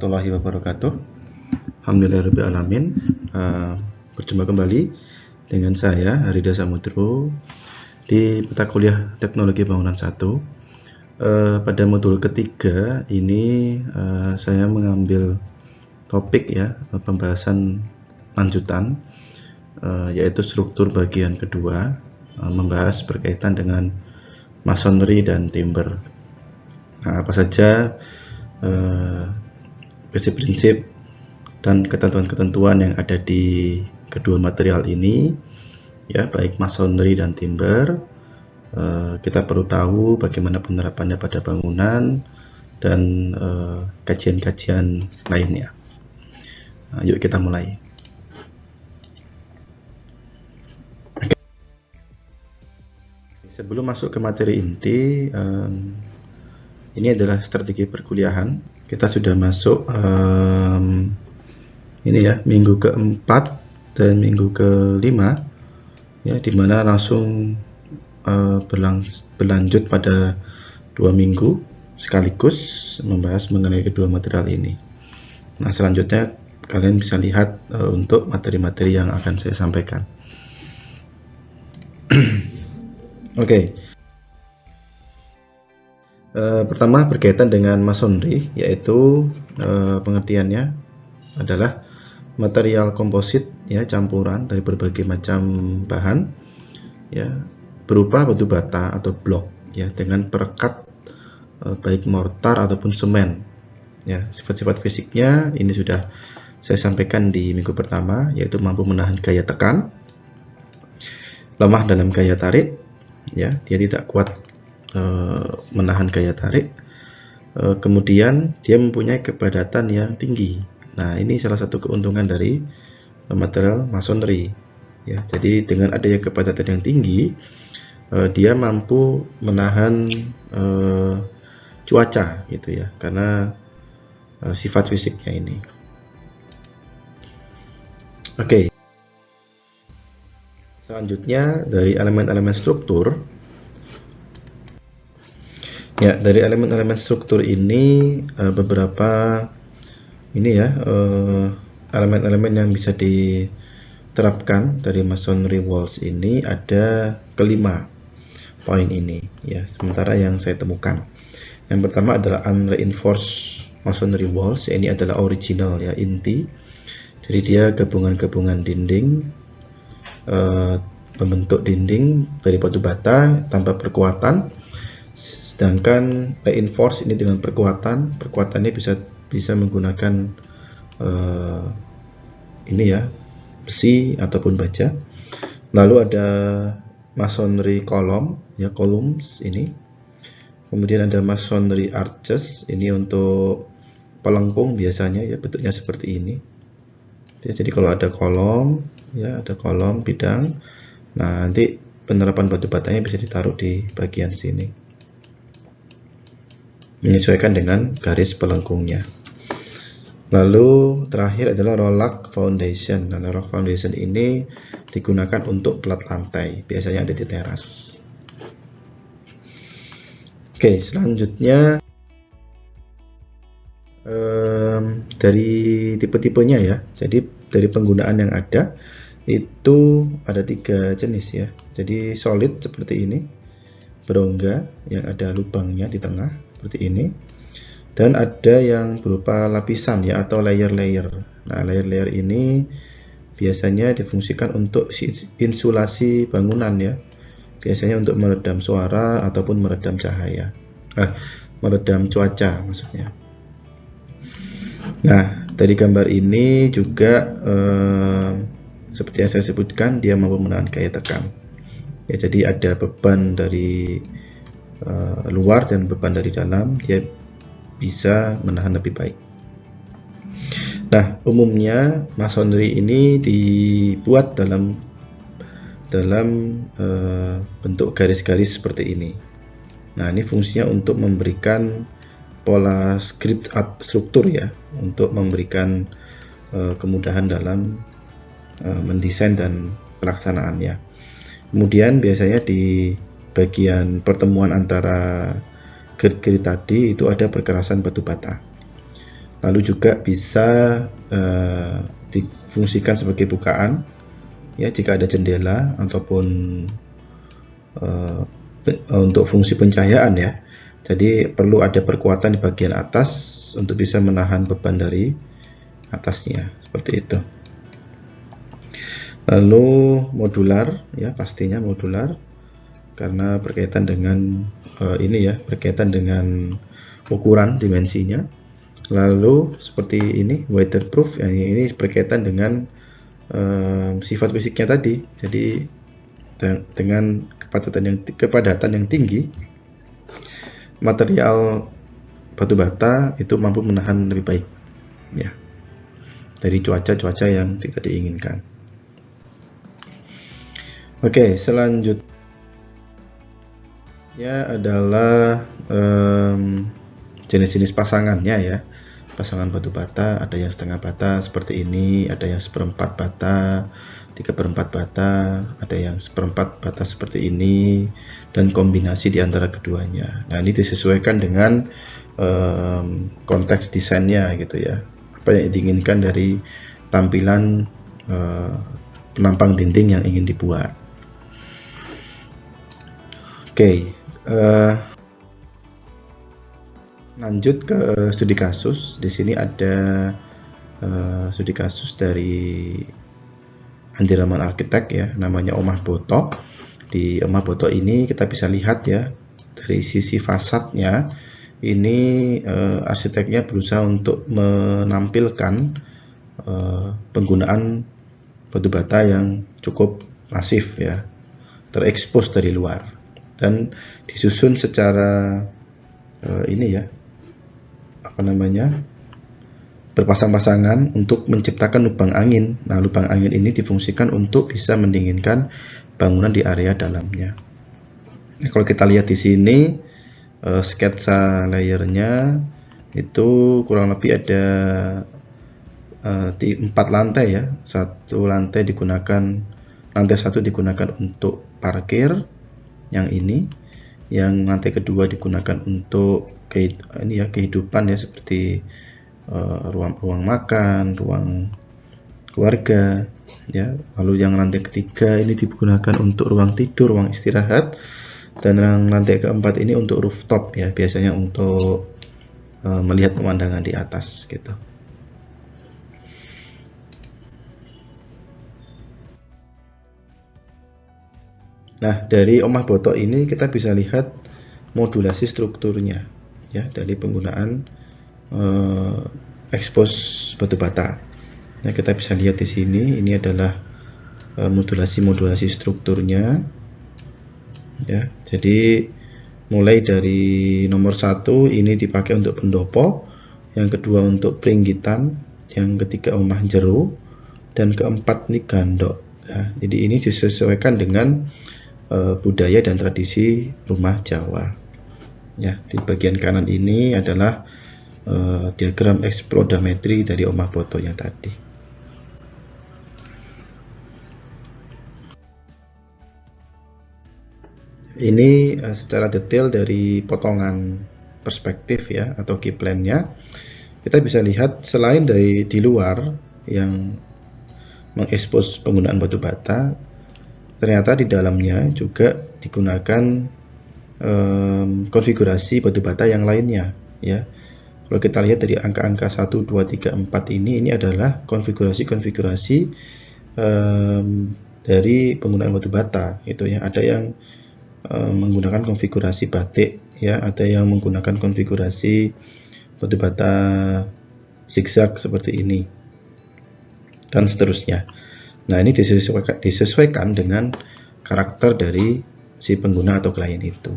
warahmatullahi wabarakatuh. Alhamdulillahirrahmanirrahim. Berjumpa kembali dengan saya Harida Samudro di mata kuliah Teknologi Bangunan 1. Pada modul ketiga ini saya mengambil topik pembahasan lanjutan, yaitu struktur bagian kedua, membahas berkaitan dengan masonry dan timber. Nah, apa saja prinsip-prinsip dan ketentuan-ketentuan yang ada di kedua material ini, ya, baik masonry dan timber. Kita perlu tahu bagaimana penerapannya pada bangunan dan kajian-kajian lainnya. Nah, yuk kita mulai. Sebelum masuk ke materi inti, ini adalah strategi perkuliahan. Kita sudah masuk minggu keempat dan minggu kelima, dimana langsung berlanjut pada 2 minggu sekaligus membahas mengenai kedua material ini. Nah, selanjutnya kalian bisa lihat untuk materi-materi yang akan saya sampaikan. Oke. Pertama berkaitan dengan masonry, yaitu pengertiannya adalah material komposit, campuran dari berbagai macam bahan, berupa batu bata atau blok, dengan perekat baik mortar ataupun semen. Sifat-sifat fisiknya ini sudah saya sampaikan di minggu pertama, yaitu mampu menahan gaya tekan, lemah dalam gaya tarik, dia tidak kuat menahan gaya tarik, kemudian dia mempunyai kepadatan yang tinggi. Nah, ini salah satu keuntungan dari material masonry, jadi dengan adanya kepadatan yang tinggi, dia mampu menahan cuaca, karena sifat fisiknya ini. Oke. Selanjutnya dari elemen-elemen struktur. Dari elemen-elemen struktur ini beberapa elemen-elemen yang bisa diterapkan dari masonry walls ini ada kelima poin ini, sementara yang saya temukan. Yang pertama adalah unreinforced masonry walls. Ini adalah original, inti. Jadi dia gabungan-gabungan dinding, membentuk dinding dari batu bata tanpa perkuatan. Sedangkan reinforce ini dengan perkuatannya bisa menggunakan besi ataupun baja. Lalu ada masonry column, columns ini. Kemudian ada masonry arches, ini untuk pelengkung biasanya, bentuknya seperti ini. Jadi kalau ada kolom, ada kolom bidang. Nah, nanti penerapan batu batanya bisa ditaruh di bagian sini, menyesuaikan dengan garis pelengkungnya. Lalu terakhir adalah rollak foundation. Nah, rollak foundation ini digunakan untuk plat lantai, biasanya ada di teras. Oke, selanjutnya dari tipe-tipenya, jadi dari penggunaan yang ada itu ada 3 jenis, jadi solid seperti ini, berongga yang ada lubangnya di tengah seperti ini, dan ada yang berupa lapisan atau layer-layer. Nah, layer-layer ini biasanya difungsikan untuk insulasi bangunan, biasanya untuk meredam suara ataupun meredam cahaya, meredam cuaca maksudnya. Nah, dari gambar ini juga seperti yang saya sebutkan, dia mampu menahan gaya tekan. Jadi ada beban dari luar dan beban dari dalam, dia bisa menahan lebih baik. Nah, umumnya masonry ini dibuat dalam bentuk garis-garis seperti ini. Nah, ini fungsinya untuk memberikan pola grid struktur, untuk memberikan kemudahan dalam mendesain dan pelaksanaannya. Kemudian biasanya di bagian pertemuan antara grid-grid tadi itu ada perkerasan batu bata. Lalu juga bisa difungsikan sebagai bukaan ya jika ada jendela, ataupun untuk fungsi pencahayaan ya. Jadi perlu ada perkuatan di bagian atas untuk bisa menahan beban dari atasnya, seperti itu. Lalu modular ya, pastinya modular karena berkaitan dengan ini ya, berkaitan dengan ukuran dimensinya. Lalu seperti ini waterproof, ya, ini berkaitan dengan sifat fisiknya tadi. Jadi dengan kepadatan yang tinggi, material batu bata itu mampu menahan lebih baik ya dari cuaca yang tidak diinginkan. Oke, selanjutnya adalah jenis-jenis pasangannya ya. Pasangan batu bata, ada yang setengah bata seperti ini, ada yang seperempat bata, 3/4 bata, ada yang seperempat bata seperti ini, dan kombinasi di antara keduanya. Nah, ini disesuaikan dengan konteks desainnya gitu ya, apa yang diinginkan dari tampilan penampang dinding yang ingin dibuat. Oke, lanjut ke studi kasus. Di sini ada studi kasus dari Andi Rahman Arsitek ya, namanya Omah Boto. Di Omah Boto ini kita bisa lihat ya, dari sisi fasadnya ini arsiteknya berusaha untuk menampilkan penggunaan batu bata yang cukup masif ya, terekspos dari luar, dan disusun secara ini ya, apa namanya, berpasang-pasangan untuk menciptakan lubang angin. Nah, lubang angin ini difungsikan untuk bisa mendinginkan bangunan di area dalamnya. Nah, kalau kita lihat di sini sketsa layernya itu kurang lebih ada di 4 lantai ya. Lantai satu digunakan untuk parkir, yang ini, yang lantai kedua digunakan untuk kehidupan ya, seperti ruang makan, ruang keluarga ya. Lalu yang lantai ketiga ini digunakan untuk ruang tidur, ruang istirahat, dan yang lantai keempat ini untuk rooftop ya, biasanya untuk melihat pemandangan di atas gitu. Nah, dari Omah Boto ini kita bisa lihat modulasi strukturnya ya, dari penggunaan ekspos batu bata. Nah, kita bisa lihat di sini, ini adalah modulasi strukturnya ya. Jadi mulai dari nomor 1 ini dipakai untuk pendopo, yang kedua untuk peringgitan, yang ketiga omah jero, dan keempat ini gandok ya. Jadi ini disesuaikan dengan budaya dan tradisi rumah Jawa ya. Di bagian kanan ini adalah diagram eksplodametri dari Omah Boto yang tadi. Ini secara detail dari potongan perspektif ya, atau key plan-nya. Kita bisa lihat selain dari di luar yang mengekspos penggunaan batu bata, ternyata di dalamnya juga digunakan konfigurasi batu bata yang lainnya ya. Kalau kita lihat dari angka-angka 1, 2, 3, 4 ini adalah konfigurasi dari penggunaan batu bata itu ya. Ada yang menggunakan konfigurasi batik ya, ada yang menggunakan konfigurasi batu bata zigzag seperti ini, dan seterusnya. Nah, ini disesuaikan dengan karakter dari si pengguna atau klien itu.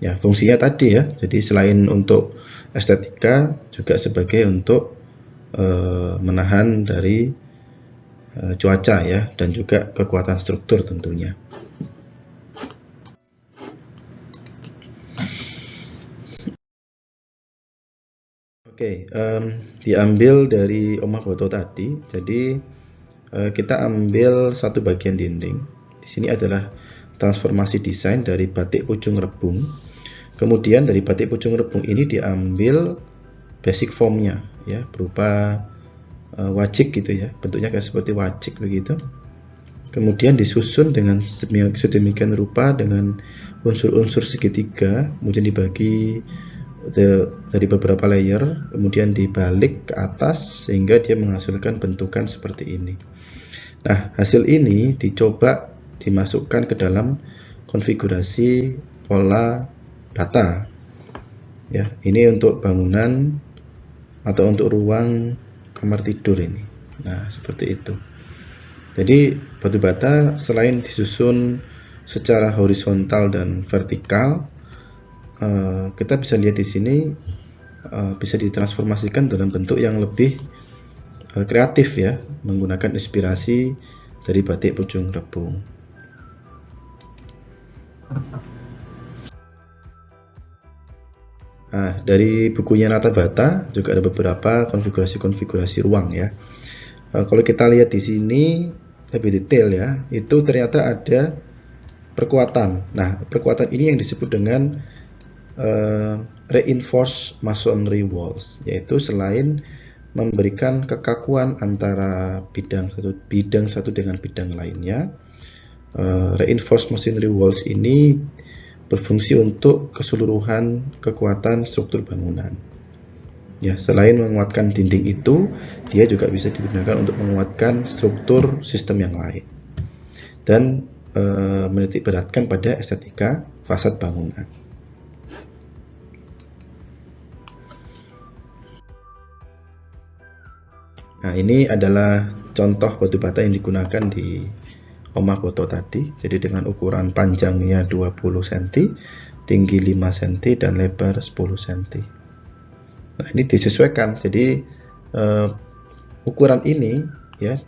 Ya, fungsinya tadi ya. Jadi selain untuk estetika, juga sebagai untuk menahan dari cuaca ya, dan juga kekuatan struktur tentunya. Oke, diambil dari Omah Boto tadi. Jadi kita ambil satu bagian dinding. Di sini adalah transformasi desain dari batik Pucung Rebung. Kemudian dari batik Pucung Rebung ini diambil basic formnya ya, berupa wajik gitu ya, bentuknya kayak seperti wajik begitu. Kemudian disusun dengan sedemikian rupa dengan unsur-unsur segitiga, kemudian dibagi dari beberapa layer, kemudian dibalik ke atas sehingga dia menghasilkan bentukan seperti ini. Nah, hasil ini dicoba dimasukkan ke dalam konfigurasi pola bata. Ya, ini untuk bangunan atau untuk ruang kamar tidur ini. Nah, seperti itu. Jadi batu bata selain disusun secara horizontal dan vertikal, kita bisa lihat di sini bisa ditransformasikan dalam bentuk yang lebih kreatif ya, menggunakan inspirasi dari batik Pucung Rebung. Nah, dari bukunya Nata Bata juga ada beberapa konfigurasi ruang ya. Kalau kita lihat di sini lebih detail ya, itu ternyata ada perkuatan. Nah, perkuatan ini yang disebut dengan reinforced masonry walls, yaitu selain memberikan kekakuan antara bidang satu dengan bidang lainnya, reinforced masonry walls ini berfungsi untuk keseluruhan kekuatan struktur bangunan. Ya, selain menguatkan dinding itu, dia juga bisa digunakan untuk menguatkan struktur sistem yang lain dan menitik beratkan pada estetika fasad bangunan. Nah, ini adalah contoh batu bata yang digunakan di Omah Boto tadi. Jadi dengan ukuran panjangnya 20 cm, tinggi 5 cm, dan lebar 10 cm. Nah, ini disesuaikan. Jadi ukuran ini ya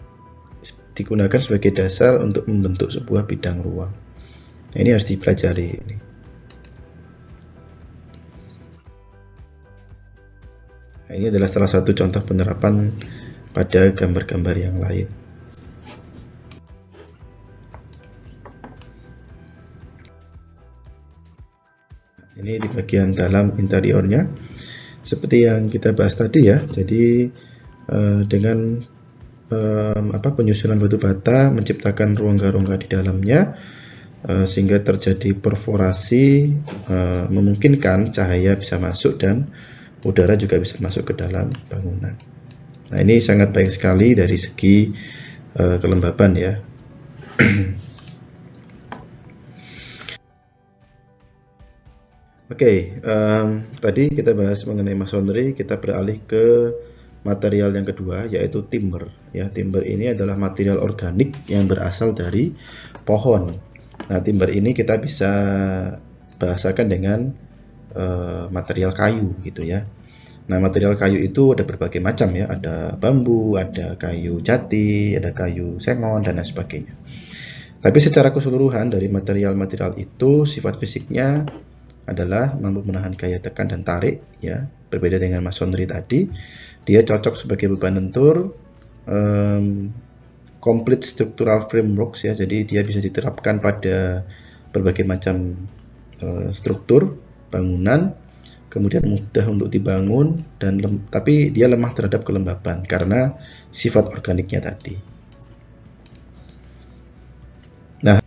digunakan sebagai dasar untuk membentuk sebuah bidang ruang. Nah, ini harus dipelajari ini. Nah, ini adalah salah satu contoh penerapan pada gambar-gambar yang lain. Ini di bagian dalam interiornya, seperti yang kita bahas tadi ya. Jadi dengan penyusunan batu bata menciptakan rongga-rongga di dalamnya, sehingga terjadi perforasi, memungkinkan cahaya bisa masuk dan udara juga bisa masuk ke dalam bangunan. Nah, ini sangat baik sekali dari segi kelembaban ya. Oke, tadi kita bahas mengenai masonry, kita beralih ke material yang kedua, yaitu timber. Ya, timber ini adalah material organik yang berasal dari pohon. Nah, timber ini kita bisa bahasakan dengan material kayu gitu ya. Nah, material kayu itu ada berbagai macam ya, ada bambu, ada kayu jati, ada kayu sengon, dan lain sebagainya. Tapi secara keseluruhan dari material-material itu, sifat fisiknya adalah mampu menahan gaya tekan dan tarik ya, berbeda dengan masonry tadi. Dia cocok sebagai beban lentur, complete structural frameworks ya, jadi dia bisa diterapkan pada berbagai macam struktur bangunan, kemudian mudah untuk dibangun dan tapi dia lemah terhadap kelembaban karena sifat organiknya tadi. Nah,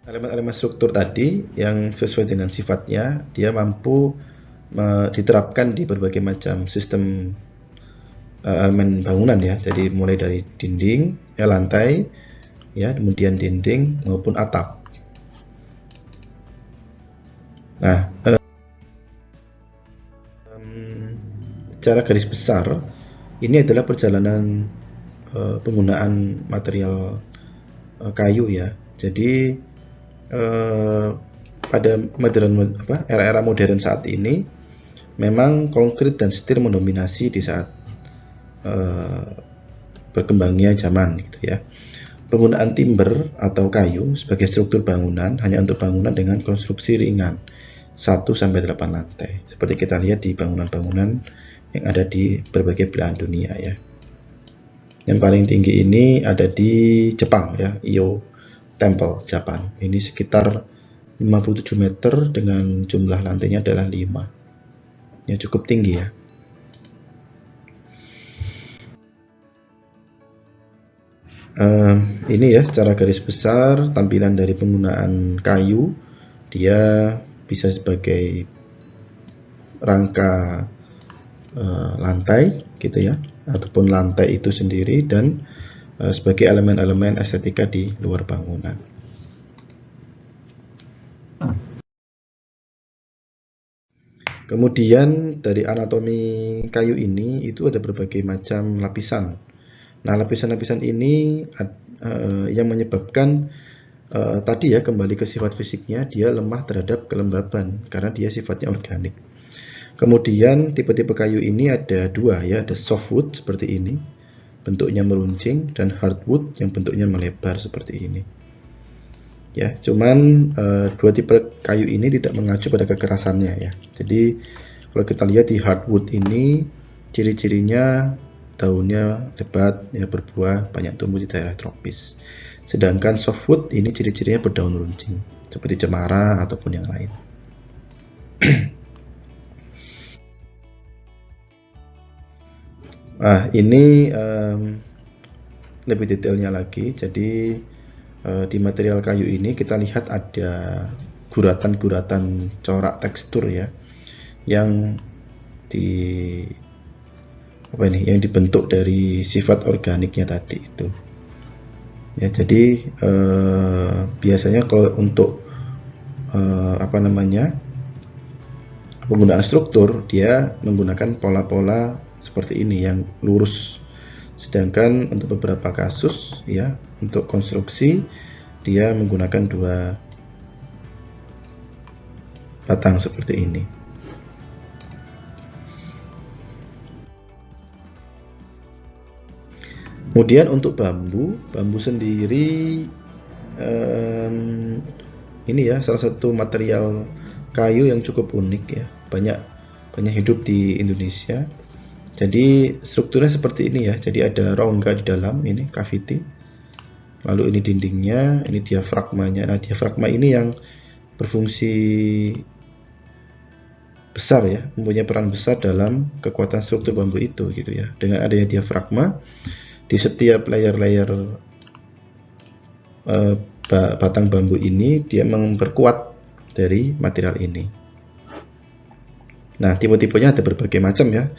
elemen-elemen struktur tadi yang sesuai dengan sifatnya, dia mampu diterapkan di berbagai macam sistem elemen bangunan ya. Jadi mulai dari dinding, lantai, ya, kemudian dinding maupun atap. Nah, secara garis besar, ini adalah perjalanan penggunaan material kayu ya. Jadi pada era-era modern saat ini, memang konkrit dan setir mendominasi di saat berkembangnya zaman gitu ya. Penggunaan timber atau kayu sebagai struktur bangunan hanya untuk bangunan dengan konstruksi ringan 1-8 lantai, seperti kita lihat di bangunan-bangunan yang ada di berbagai belahan dunia ya. Yang paling tinggi ini ada di Jepang ya, Iyo Temple, Jepang. Ini sekitar 57 meter dengan jumlah lantainya adalah 5. yang cukup tinggi ya. Ini ya secara garis besar tampilan dari penggunaan kayu. Dia bisa sebagai rangka lantai gitu ya, ataupun lantai itu sendiri, dan sebagai elemen-elemen estetika di luar bangunan. Kemudian dari anatomi kayu ini itu ada berbagai macam lapisan. Nah, lapisan-lapisan ini yang menyebabkan tadi ya, kembali ke sifat fisiknya, dia lemah terhadap kelembaban karena dia sifatnya organik. Kemudian tipe-tipe kayu ini ada dua ya, ada softwood seperti ini, bentuknya meruncing, dan hardwood yang bentuknya melebar seperti ini. Ya, cuman dua tipe kayu ini tidak mengacu pada kekerasannya ya. Jadi kalau kita lihat di hardwood ini, ciri-cirinya daunnya lebat ya, berbuah, banyak tumbuh di daerah tropis. Sedangkan softwood ini ciri-cirinya berdaun runcing seperti cemara ataupun yang lain. Nah, ini lebih detailnya lagi. Jadi di material kayu ini kita lihat ada guratan-guratan corak tekstur ya, yang yang dibentuk dari sifat organiknya tadi itu. Ya, jadi biasanya kalau untuk penggunaan struktur, dia menggunakan pola-pola seperti ini yang lurus. Sedangkan untuk beberapa kasus ya, untuk konstruksi dia menggunakan dua batang seperti ini. Kemudian untuk bambu sendiri ini ya salah satu material kayu yang cukup unik ya, banyak hidup di Indonesia. Jadi strukturnya seperti ini ya, jadi ada rongga di dalam, ini cavity, lalu ini dindingnya, ini diafragmanya. Nah, diafragma ini yang berfungsi besar ya, mempunyai peran besar dalam kekuatan struktur bambu itu gitu ya. Dengan adanya diafragma di setiap layer-layer batang bambu ini, dia memperkuat dari material ini. Nah, tipe-tipenya ada berbagai macam ya.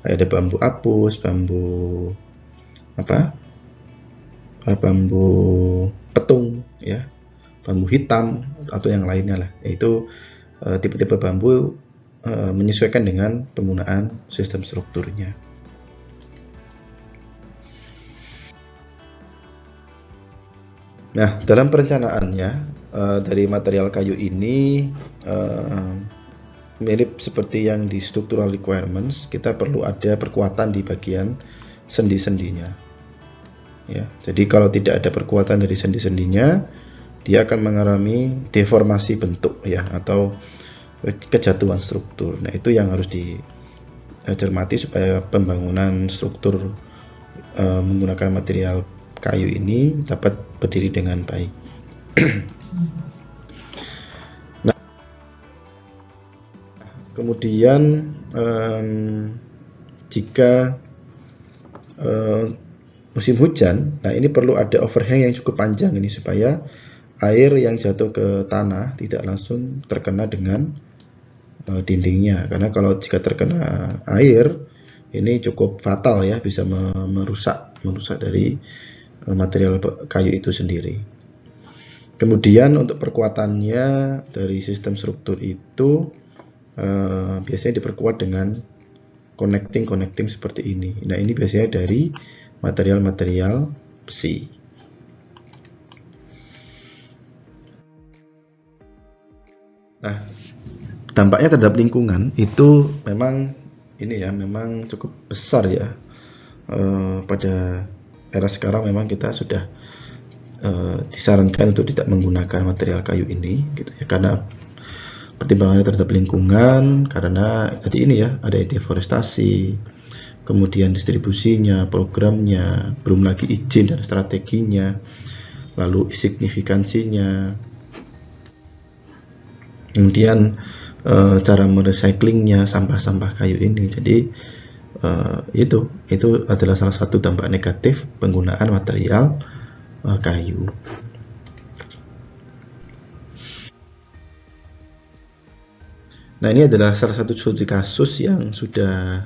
Ada bambu apus, bambu bambu petung ya, bambu hitam atau yang lainnya lah. Yaitu tipe-tipe bambu menyesuaikan dengan penggunaan sistem strukturnya. Nah, dalam perencanaannya dari material kayu ini mirip seperti yang di structural requirements, kita perlu ada perkuatan di bagian sendi-sendinya. Ya, jadi kalau tidak ada perkuatan dari sendi-sendinya, dia akan mengalami deformasi bentuk ya, atau kejatuhan struktur. Nah, itu yang harus dicermati supaya pembangunan struktur menggunakan material kayu ini dapat berdiri dengan baik. Nah, kemudian jika musim hujan, nah ini perlu ada overhang yang cukup panjang ini supaya air yang jatuh ke tanah tidak langsung terkena dengan dindingnya, karena kalau jika terkena air ini cukup fatal ya, bisa merusak dari material kayu itu sendiri. Kemudian untuk perkuatannya dari sistem struktur itu biasanya diperkuat dengan connecting seperti ini. Nah, ini biasanya dari material besi. Nah, dampaknya terhadap lingkungan itu memang ini ya, memang cukup besar ya. Pada era sekarang memang kita sudah disarankan untuk tidak menggunakan material kayu ini gitu ya, karena pertimbangannya terhadap lingkungan, karena tadi ini ya, ada deforestasi, kemudian distribusinya, programnya, belum lagi izin dan strateginya, lalu signifikansinya, kemudian cara merecyclingnya sampah-sampah kayu ini. Jadi itu adalah salah satu dampak negatif penggunaan material kayu. Nah, ini adalah salah satu studi kasus yang sudah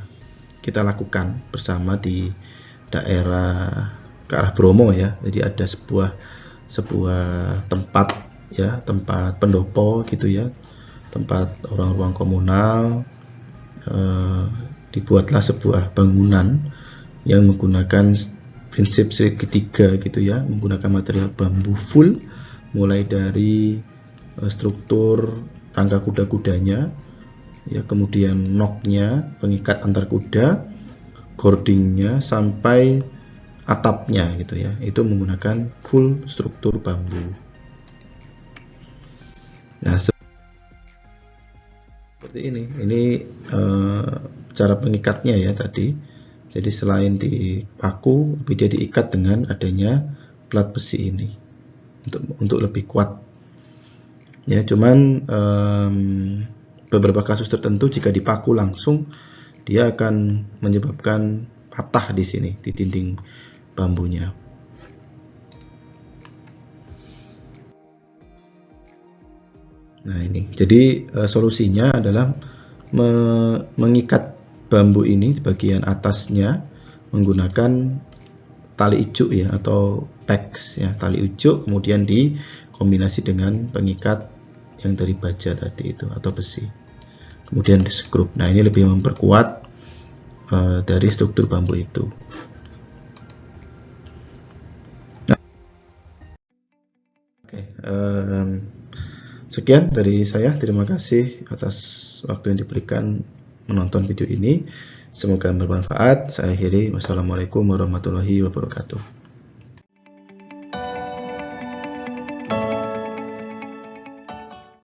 kita lakukan bersama di daerah ke arah Bromo ya. Jadi ada sebuah tempat ya, tempat pendopo gitu ya, tempat ruang-ruang komunal. Dibuatlah sebuah bangunan yang menggunakan prinsip segitiga gitu ya, menggunakan material bambu full, mulai dari struktur rangka kuda-kudanya ya, kemudian noknya, pengikat antar kuda, cordingnya, sampai atapnya gitu ya, itu menggunakan full struktur bambu. Nah, seperti ini cara pengikatnya ya tadi. Jadi selain dipaku, dia diikat dengan adanya plat besi ini untuk lebih kuat ya. Cuman beberapa kasus tertentu jika dipaku langsung, dia akan menyebabkan patah di sini di dinding bambunya. Nah, ini jadi solusinya adalah mengikat bambu ini di bagian atasnya menggunakan tali ijuk ya, atau PEX ya, tali ijuk, kemudian dikombinasi dengan pengikat yang dari baja tadi itu atau besi, kemudian di skrup. Nah, ini lebih memperkuat dari struktur bambu itu. Nah, oke, sekian dari saya. Terima kasih atas waktu yang diberikan menonton video ini. Semoga bermanfaat. Saya akhiri. Wassalamualaikum warahmatullahi wabarakatuh.